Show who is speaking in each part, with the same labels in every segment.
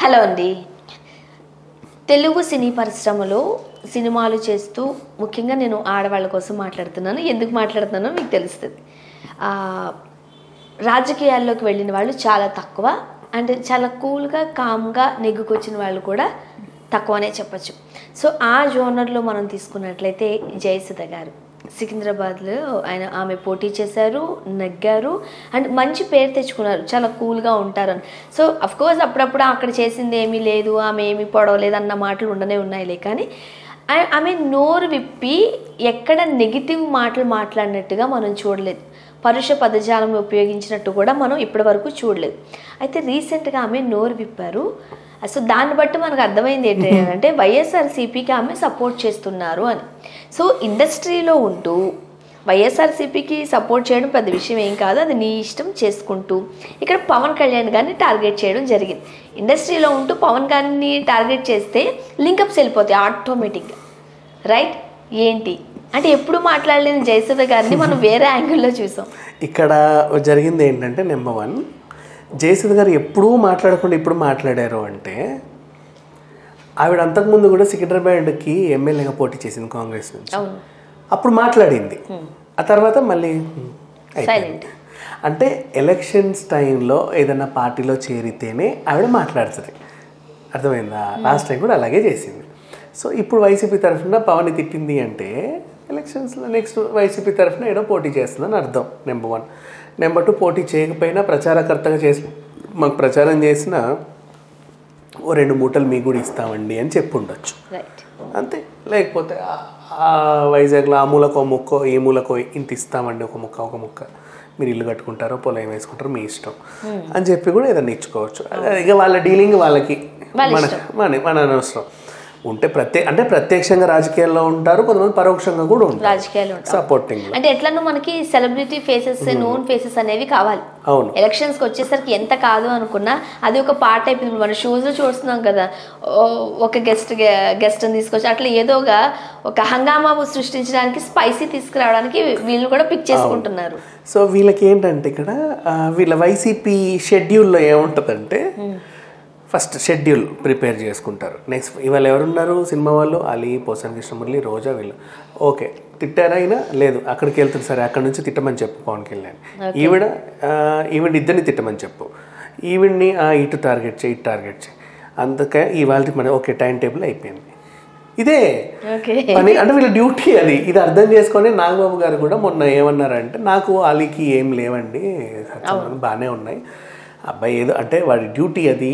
Speaker 1: Hello అండి. తెలుగు సినీ పరిశ్రమలో సినిమాలు చేస్తూ ముఖ్యంగా నేను ఆడవాళ్ళ కోసం మాట్లాడుతున్నాను. ఎందుకు మాట్లాడుతున్నానో మీకు తెలుస్తుంది. రాజకీయాల్లోకి వెళ్ళిన వాళ్ళు చాలా తక్కువ. అంటే చాలా కూల్గా కామ్గా నెగ్గుకొచ్చిన వాళ్ళు కూడా తక్కువనే చెప్పచ్చు. సో ఆ జోనర్లో మనం తీసుకున్నట్లయితే జయసుధ గారు సికింద్రాబాద్లో ఆమె పోటీ చేశారు, నెగ్గారు అండ్ మంచి పేరు తెచ్చుకున్నారు. చాలా కూల్గా ఉంటారు అని. సో అఫ్కోర్స్ అప్పుడప్పుడు అక్కడ చేసింది ఏమీ లేదు, ఆమె ఏమీ పొడవలేదు అన్న మాటలు ఉండనే ఉన్నాయిలే. కానీ ఆమె నోరు విప్పి ఎక్కడ నెగిటివ్ మాటలు మాట్లాడినట్టుగా మనం చూడలేదు. పరుష పదజాలం ఉపయోగించినట్టు కూడా మనం ఇప్పటి వరకు చూడలేదు. అయితే రీసెంట్గా ఆమె నోరు విప్పారు. సో దాన్ని బట్టి మనకు అర్థమైంది ఏంటంటే వైఎస్ఆర్సీపీకి ఆమె సపోర్ట్ చేస్తున్నారు అని. సో ఇండస్ట్రీలో ఉంటూ వైఎస్ఆర్సీపీకి సపోర్ట్ చేయడం పెద్ద విషయం ఏం కాదు, అది నీ ఇష్టం చేసుకుంటూ ఇక్కడ పవన్ కళ్యాణ్ గారిని టార్గెట్ చేయడం జరిగింది. ఇండస్ట్రీలో ఉంటూ పవన్ గారిని టార్గెట్ చేస్తే లింకప్స్ వెళ్ళిపోతాయి ఆటోమేటిక్గా, రైట్? ఏంటి అంటే ఎప్పుడు మాట్లాడలేని జయసుధ గారిని మనం వేరే యాంగిల్లో చూసాం.
Speaker 2: ఇక్కడ జరిగింది ఏంటంటే నెంబర్ 1, జయసుధ గారు ఎప్పుడూ మాట్లాడకుండా ఇప్పుడు మాట్లాడారు అంటే ఆవిడ అంతకుముందు కూడా సికింద్రాబాద్కి ఎమ్మెల్యేగా పోటీ చేసింది కాంగ్రెస్ నుంచి. అప్పుడు మాట్లాడింది, ఆ తర్వాత మళ్ళీ అయిపోయింది. అంటే ఎలక్షన్స్ టైంలో ఏదైనా పార్టీలో చేరితేనే ఆవిడ మాట్లాడుతుంది, అర్థమైందా? లాస్ట్ టైం కూడా అలాగే చేసింది. సో ఇప్పుడు వైసీపీ తరఫున పవన్ తిట్టింది అంటే ఎలక్షన్స్లో నెక్స్ట్ వైసీపీ తరఫున ఏదో పోటీ చేస్తుందని అర్థం. నెంబర్ 1. నెంబర్ 2, పోటీ చేయకపోయినా ప్రచారకర్తగా చేసి మాకు ప్రచారం చేసిన ఓ 2 మూటలు మీకు కూడా ఇస్తామండి అని చెప్పి ఉండొచ్చు అంతే. లేకపోతే వైజాగ్లో ఆ మూలకో ముక్కో ఈ మూలకో ఇంత ఇస్తామండి, ఒక ముక్క మీరు ఇల్లు కట్టుకుంటారో పొలం వేసుకుంటారో మీ ఇష్టం అని చెప్పి కూడా ఏదైనా ఇచ్చుకోవచ్చు. ఇక వాళ్ళ డీలింగ్ వాళ్ళకి, మన అనవసరం. ఉంటే ప్రత్యక్షంగా రాజకీయాల్లో ఉంటారు, కొంతమంది పరోక్షంగా కూడా ఉంటారు రాజకీయాలు సపోర్టింగ్.
Speaker 1: అంటే ఎట్లనో మనకి సెలబ్రిటీ ఫేసెస్, నోన్ ఫేసెస్ అనేవి కావాలి.
Speaker 2: అవును,
Speaker 1: ఎలక్షన్స్కి వచ్చేసరికి ఎంత కాదు అనుకున్నా అది ఒక పార్ట్ అయిపోయింది. మన షోస్ చూస్తున్నాం కదా, ఒక గెస్ట్ తీసుకొచ్చి అట్లా ఏదోగా ఒక హంగామా సృష్టించడానికి, స్పైసీ తీసుకురావడానికి వీళ్ళు కూడా పిక్ చేసుకుంటున్నారు.
Speaker 2: సో వీళ్ళకి ఏంటంటే ఇక్కడ వీళ్ళ వైసీపీ షెడ్యూల్లో ఏముంటుందంటే ఫస్ట్ షెడ్యూల్ ప్రిపేర్ చేసుకుంటారు. నెక్స్ట్ ఇవాళ ఎవరున్నారు సినిమా వాళ్ళు, అలీ, పోసాని కృష్ణమురళి, రోజా, వీళ్ళు. ఓకే, తిట్టారా అయినా లేదు, అక్కడికి వెళ్తుంది, సరే అక్కడ నుంచి తిట్టమని చెప్పు పవన్ కళ్యాణ్. ఈవిడ ఇద్దరిని తిట్టమని చెప్పు, ఈవిడ్ని ఇటు టార్గెట్ చేయి, ఇటు టార్గెట్ చేయి. అందుకే ఇవాళ మన ఓకే టైం టేబుల్ అయిపోయింది. ఇదే పని అంటే వీళ్ళ డ్యూటీ అది. ఇది అర్థం చేసుకొని నాగబాబు గారు కూడా మొన్న ఏమన్నారంటే, నాకు అలీకి ఏం లేవండి, బాగానే ఉన్నాయి, అబ్బాయి ఏదో అంటే వాడి డ్యూటీ అది.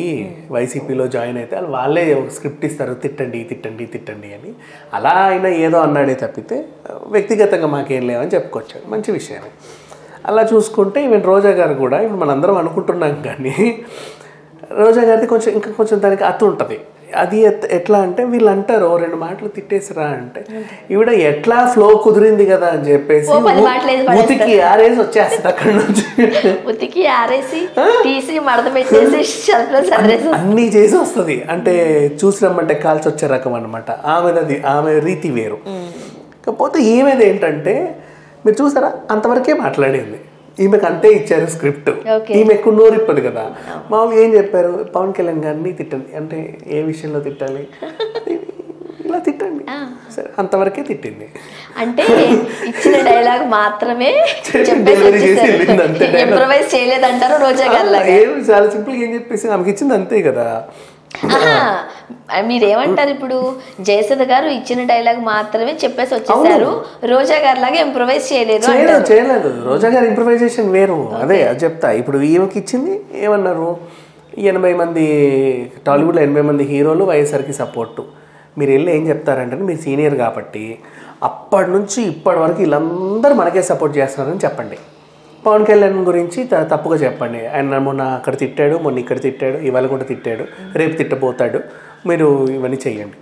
Speaker 2: వైసీపీలో జాయిన్ అయితే వాళ్ళే స్క్రిప్ట్ ఇస్తారు, తిట్టండి అని. అలా అయినా ఏదో అన్నాడే తప్పితే వ్యక్తిగతంగా మాకేం లేవని చెప్పుకొచ్చాడు, మంచి విషయమే. అలా చూసుకుంటే ఈవెన్ రోజా గారు కూడా ఇప్పుడు మనందరం అనుకుంటున్నాం, కానీ రోజా గారిది కొంచెం దానికి అత్తు ఉంటుంది. అది ఎట్లా అంటే వీళ్ళు అంటారు 2 మాటలు తిట్టేసిరా అంటే ఈవిడ ఎట్లా ఫ్లో కుదిరింది కదా అని చెప్పేసి ఉతికి ఆరేసి వచ్చేస్తుంది అక్కడ నుంచి,
Speaker 1: ఉతికి ఆరేసి తీసి మడత పెట్టేసి
Speaker 2: అన్నీ చేసి వస్తుంది. అంటే చూసి రమ్మంటే కాల్చి వచ్చే రకం అనమాట ఆమె రీతి వేరు. కాకపోతే ఈమెది ఏంటంటే మీరు చూసారా, అంతవరకే మాట్లాడింది. ఈమెకు అంతే ఇచ్చారు స్క్రిప్ట్, ఈమె ఎక్కువ నోరిప్పదు కదా. మామూలుగా ఏం చెప్పారు, పవన్ కళ్యాణ్ గారిని తిట్టండి అంటే ఏ విషయంలో తిట్టాలి, ఇలా తిట్టండి, సరే అంతవరకే తిట్టింది.
Speaker 1: అంటే ఇచ్చిన డైలాగ్ మాత్రమే ఇంప్రవైజ్ చేయలేదంటారు రోజా గారు.
Speaker 2: చాలా సింపుల్ ఏం చెప్పేసి ఆమెకి ఇచ్చింది అంతే కదా.
Speaker 1: మీరేమంటారు ఇప్పుడు, జయసుధ గారు ఇచ్చిన డైలాగ్ మాత్రమే చెప్పేసి వచ్చేసారు, రోజా గారి లాగా ఇంప్రవైజ్ చేయలేదు.
Speaker 2: రోజా గారి ఇంప్రవైజేషన్ వేరు. అదే చెప్తా. ఇప్పుడు ఈమెకి ఇచ్చింది ఏమన్నారు, 80 మంది టాలీవుడ్లో 80 మంది హీరోలు వైఎస్ఆర్కి సపోర్టు. మీరు వెళ్ళి ఏం చెప్తారంటే, మీరు సీనియర్ కాబట్టి అప్పటి నుంచి ఇప్పటి వరకు వీళ్ళందరూ మనకే సపోర్ట్ చేస్తున్నారని చెప్పండి. పవన్ కళ్యాణ్ గురించి తప్పుగా చెప్పండి, ఆయన మొన్న అక్కడ తిట్టాడు, మొన్న ఇక్కడ తిట్టాడు, ఇవాళ కూడా తిట్టాడు, రేపు తిట్టబోతాడు, మీరు ఇవన్నీ చెయ్యండి.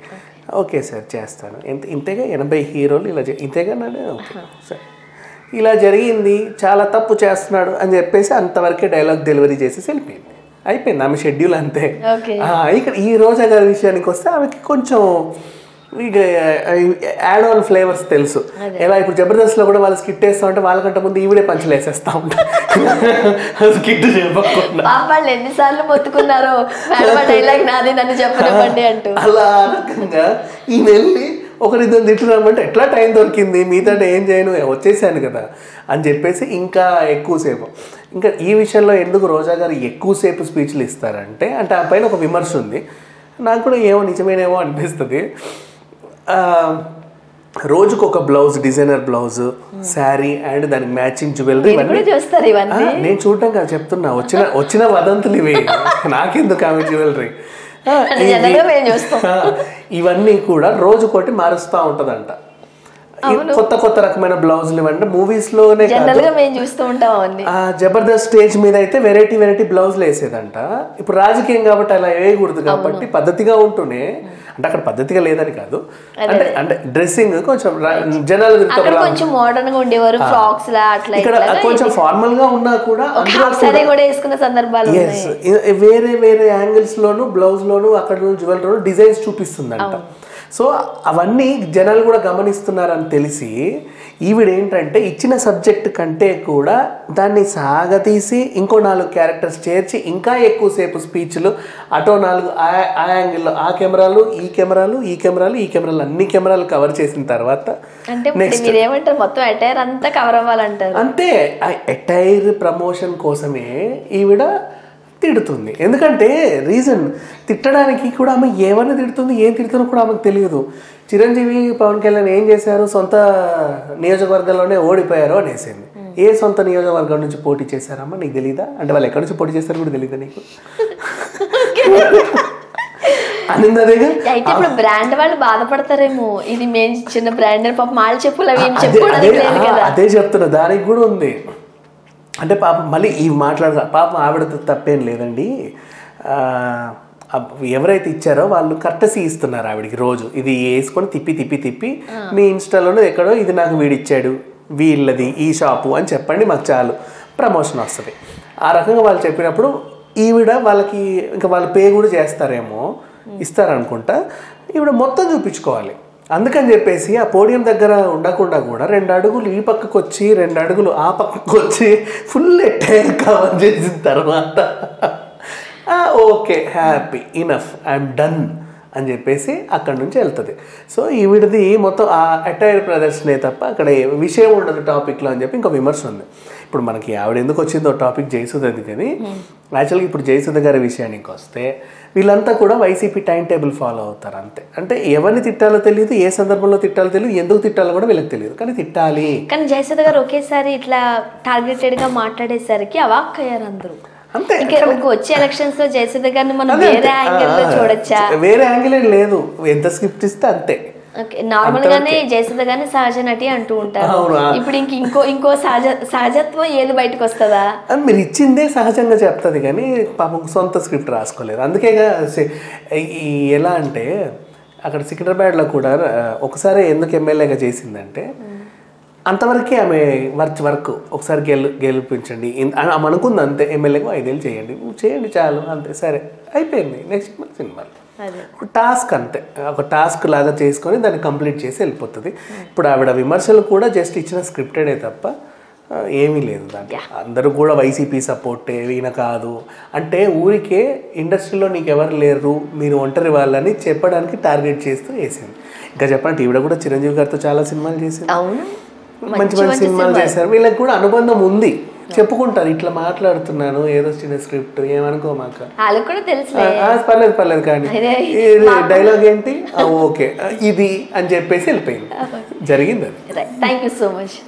Speaker 2: ఓకే సార్ చేస్తాను. ఇంతేగా 80 హీరోలు ఇలా ఇంతేగా నాడు, ఓకే సరే ఇలా జరిగింది, చాలా తప్పు చేస్తున్నాడు అని చెప్పేసి అంతవరకే డైలాగ్ డెలివరీ చేసేసి వెళ్ళిపోయింది, అయిపోయింది ఆమె షెడ్యూల్ అంతే. ఇక్కడ ఈ రోజా గారి విషయానికి వస్తే ఆమెకి కొంచెం ఇక యాడ్ ఆన్ ఫ్లేవర్స్ తెలుసు. ఎలా ఇప్పుడు జబర్దస్త్ లో కూడా వాళ్ళు స్కిట్ వేస్తా ఉంటే వాళ్ళకంటే ముందు ఈవిడే పంచులు వేసేస్తా ఉంటారు స్కిట్ చెప్పకుండా.
Speaker 1: వాళ్ళు ఎన్నిసార్లు మొత్తుకున్నారో డైలాగ్ నాది నన్ను చెప్పనివ్వండి అంటూ.
Speaker 2: అలా రకంగా ఈ వెళ్ళి ఒకరిద్దరు తిట్టున్నామంటే ఎట్లా టైం దొరికింది మీతో ఏం చేయను వచ్చేసాను కదా అని చెప్పేసి ఇంకా ఎక్కువసేపు. ఇంకా ఈ విషయంలో ఎందుకు రోజా గారు ఎక్కువసేపు స్పీచ్లు ఇస్తారంటే అంటే ఆ పైన ఒక విమర్శ ఉంది. నాకు కూడా ఏమో నిజమేనేమో అనిపిస్తుంది. రోజుకు ఒక blouse, designer blouse, sari and దానికి మ్యాచింగ్ జ్యువెలరీ నేను చూడటం కాదు చెప్తున్నా. వచ్చిన వదంతులు ఇవి, నాకెందుకు ఆమె జ్యువెలరీ ఇవన్నీ కూడా రోజుకోటి మారుస్తూ ఉంటదంట. కొత్త కొత్త రకమైన బ్లౌజులు ఇవ్వండి. మూవీస్ లోనే జబర్దస్త్ స్టేజ్ మీద అయితే వెరైటీ వెరైటీ బ్లౌజులు వేసేదంట. ఇప్పుడు రాజకీయం కాబట్టి అలా వేయకూడదు కాబట్టి పద్ధతిగా ఉంటూనే, అంటే అక్కడ పద్ధతిగా లేదని కాదు, అంటే అంటే డ్రెస్సింగ్ కొంచెం జనాలు ఇక్కడ కొంచెం ఫార్మల్ గా ఉన్నా కూడా వేరే వేరే యాంగిల్స్ లోను బ్లౌజ్ లోను అక్కడ జ్యువెలరీ డిజైన్స్ చూపిస్తుందంట. సో అవన్నీ జనాలు కూడా గమనిస్తున్నారని తెలిసి ఈవిడేంటంటే ఇచ్చిన సబ్జెక్ట్ కంటే కూడా దాన్ని సాగతీసి ఇంకో 4 క్యారెక్టర్స్ చేర్చి ఇంకా ఎక్కువసేపు స్పీచ్లు, అటో 4 ఆ యాంగిల్లో ఆ కెమెరాలు, ఈ కెమెరాలు, ఈ కెమెరాలు, ఈ కెమెరాలు, అన్ని కెమెరాలు కవర్ చేసిన తర్వాత
Speaker 1: నెక్స్ట్ మొత్తం అటైర్ అంతా కవర్ అవ్వాలంటారు.
Speaker 2: అంతే. ఆ అటైర్ ప్రమోషన్ కోసమే ఈవిడ తిడుతుంది. ఎందుకంటే రీజన్ తిట్టడానికి కూడా ఆమె ఏమన్నా తిడుతుంది, ఏం తిడుతుందో కూడా ఆమెకు తెలియదు. చిరంజీవి, పవన్ కళ్యాణ్ ఏం చేశారు, సొంత నియోజకవర్గంలోనే ఓడిపోయారు అనేసింది. ఏ సొంత నియోజకవర్గం నుంచి పోటీ చేశారమ్మా నీకు తెలీదా? అంటే వాళ్ళు ఎక్కడి నుంచి పోటీ చేశారు కూడా తెలీదా నీకు అనిందదేగా.
Speaker 1: అయితే ఇప్పుడు బ్రాండ్ వాళ్ళు బాధపడతారేమో, ఇది మేము చిన్న బ్రాండ్ పాప మాల్ చెప్పులు అవి
Speaker 2: అదే చెప్తున్నా. దానికి కూడా ఉంది. అంటే పాపం మళ్ళీ ఇవి మాట్లాడతారు. పాపం ఆవిడ తప్పేం లేదండి, ఎవరైతే ఇచ్చారో వాళ్ళు కర్టసీ ఇస్తున్నారు ఆవిడికి. రోజు ఇది వేసుకొని తిప్పి తిప్పి తిప్పి మీ ఇన్స్టాలోనో ఎక్కడో ఇది నాకు వీడిచ్చాడు, వీళ్ళది ఈ షాపు అని చెప్పండి, మాకు చాలు ప్రమోషన్ వస్తుంది. ఆ రకంగా వాళ్ళు చెప్పినప్పుడు ఈవిడ వాళ్ళకి ఇంకా వాళ్ళు పే కూడా చేస్తారేమో, ఇస్తారనుకుంటా. ఈవిడ మొత్తం చూపించుకోవాలి. అందుకని చెప్పేసి ఆ పోడియం దగ్గర ఉండకుండా కూడా 2 అడుగులు ఈ పక్కకు వచ్చి 2 అడుగులు ఆ పక్కకు వచ్చి ఫుల్ అటైర్ కవర్ చేసిన తర్వాత okay happy enough I'm done అని చెప్పేసి అక్కడి నుంచి వెళ్తుంది. సో ఈవిడది మొత్తం ఆ అటైర్ ప్రదర్శనే తప్ప అక్కడ విషయం ఉండదు టాపిక్లో అని చెప్పి ఇంకో విమర్శ ఉంది. ఇప్పుడు మనకి ఆవిడ ఎందుకు వచ్చిందో టాపిక్ జయసుధది, కానీ యాక్చువల్గా ఇప్పుడు జయసుధ గారి విషయానికి వస్తే వీళ్ళంతా కూడా వైసీపీ టైం టేబుల్ ఫాలో అవుతారు అంతే. అంటే ఎవరిని తిట్టాలో తెలియదు, ఏ సందర్భంలో తిట్టాలో తెలియదు, ఎందుకు తిట్టాలో కూడా వీళ్ళకి తెలియదు, కానీ తిట్టాలి.
Speaker 1: కానీ జయసుధ గారు ఒకేసారి ఇట్లా టార్గెటెడ్ గా మాట్లాడేసరికి అవాక్ అయ్యారు అందరూ.
Speaker 2: అంతే.
Speaker 1: వచ్చే ఎలక్షన్స్ లో జయసుధ గారిని మనం వేరే యాంగిల్ లో చూడొచ్చా?
Speaker 2: వేరే యాంగిల్ ఏం లేదు, ఎంత స్క్రిప్ట్ ఇస్తే అంతే.
Speaker 1: నార్మల్ గానే జయసుధ గారిని సహజ నటి అంటూ ఉంటారు. ఇప్పుడు ఇంకో సహజత్వం ఏది బయటకు వస్తుందా?
Speaker 2: మీరు ఇచ్చిందే సహజంగా చెప్తుంది, కానీ పాపం సొంత స్క్రిప్ట్ రాసుకోలేదు. అందుకేగా ఎలా అంటే అక్కడ సికింద్రాబాద్లో కూడా ఒకసారి ఎందుకు ఎమ్మెల్యేగా చేసిందంటే అంతవరకే ఆమె వర్క్ ఒకసారి గెలిపించండి ఆమె అనుకుంది అంతే. ఎమ్మెల్యేకు 5 ఏళ్ళు చేయండి చాలు అంతే, సరే అయిపోయింది. నెక్స్ట్ సినిమాలు టాస్క్ అంతే, ఒక టాస్క్ లాగా చేసుకొని దాన్ని కంప్లీట్ చేసి వెళ్ళిపోతుంది. ఇప్పుడు ఆవిడ విమర్శలు కూడా జస్ట్ ఇచ్చిన స్క్రిప్టెడే తప్ప ఏమీ లేదు దాంట్లో. అందరూ కూడా వైసీపీ సపోర్టే, ఈయన కాదు అంటే ఊరికే ఇండస్ట్రీలో నీకు ఎవరు లేరు, మీరు ఒంటరి వాళ్ళని చెప్పడానికి టార్గెట్ చేస్తూ వేసింది. ఇంకా చెప్పండి, ఈవిడ కూడా చిరంజీవి గారితో చాలా సినిమాలు చేసింది, మంచి మంచి సినిమాలు చేశారు. వీళ్ళకి కూడా అనుబంధం ఉంది, చెప్పుకుంటారు ఇట్లా మాట్లాడుతున్నాను ఏదో చిన్న స్క్రిప్ట్ ఏమనుకో మాకు పర్లేదు కానీ డైలాగ్ ఏంటి ఓకే ఇది అని చెప్పేసి వెళ్ళిపోయింది. జరిగింది అది.
Speaker 1: Thank you so much.